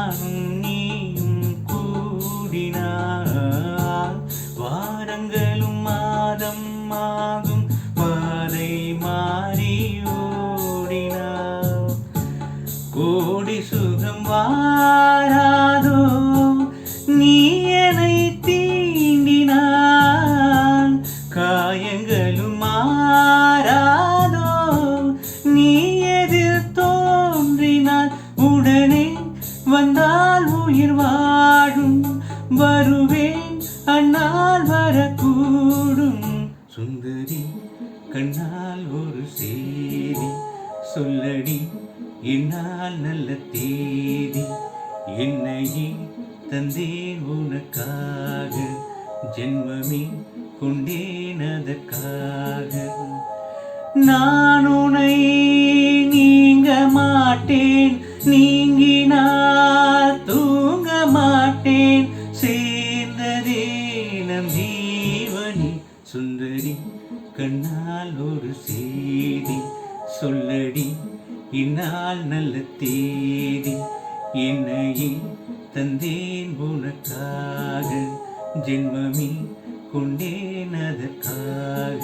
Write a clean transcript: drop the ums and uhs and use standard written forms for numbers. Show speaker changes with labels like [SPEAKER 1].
[SPEAKER 1] நானும் நீயும் கூடினார் வாரங்களும் மாதம் ஆகும் பாதை மாறி ஓடினார் கோடி சுகம் வாராதோ நீ என்னை தீண்டினான் காயங்களும் மாறாதோ நீ எதிர் தோன்றினான் உடனே வந்தால் உயிர் வாழும் வருவேன் அண்ணால் வரக்கூடும் சுந்தரி கண்ணால் ஒரு செய்தி சொல்லடி என்னால் நல்ல தேதி என்னையே தந்தேன் உனக்காக ஜென்மமே கொண்டேன் அதற்காக நான் உன்னை நீங்க மாட்டேன் நீங்கினால் தூங்க மாட்டேன் சேர்ந்ததே நம் ஜீவனி சுந்தரி கண்ணால் ஒரு செய்தி சொல்லடி இந்நாள் நல்ல தேதி என்னையே தந்தேன் உனக்காக ஜென்மமே கொண்டேன் அதற்காக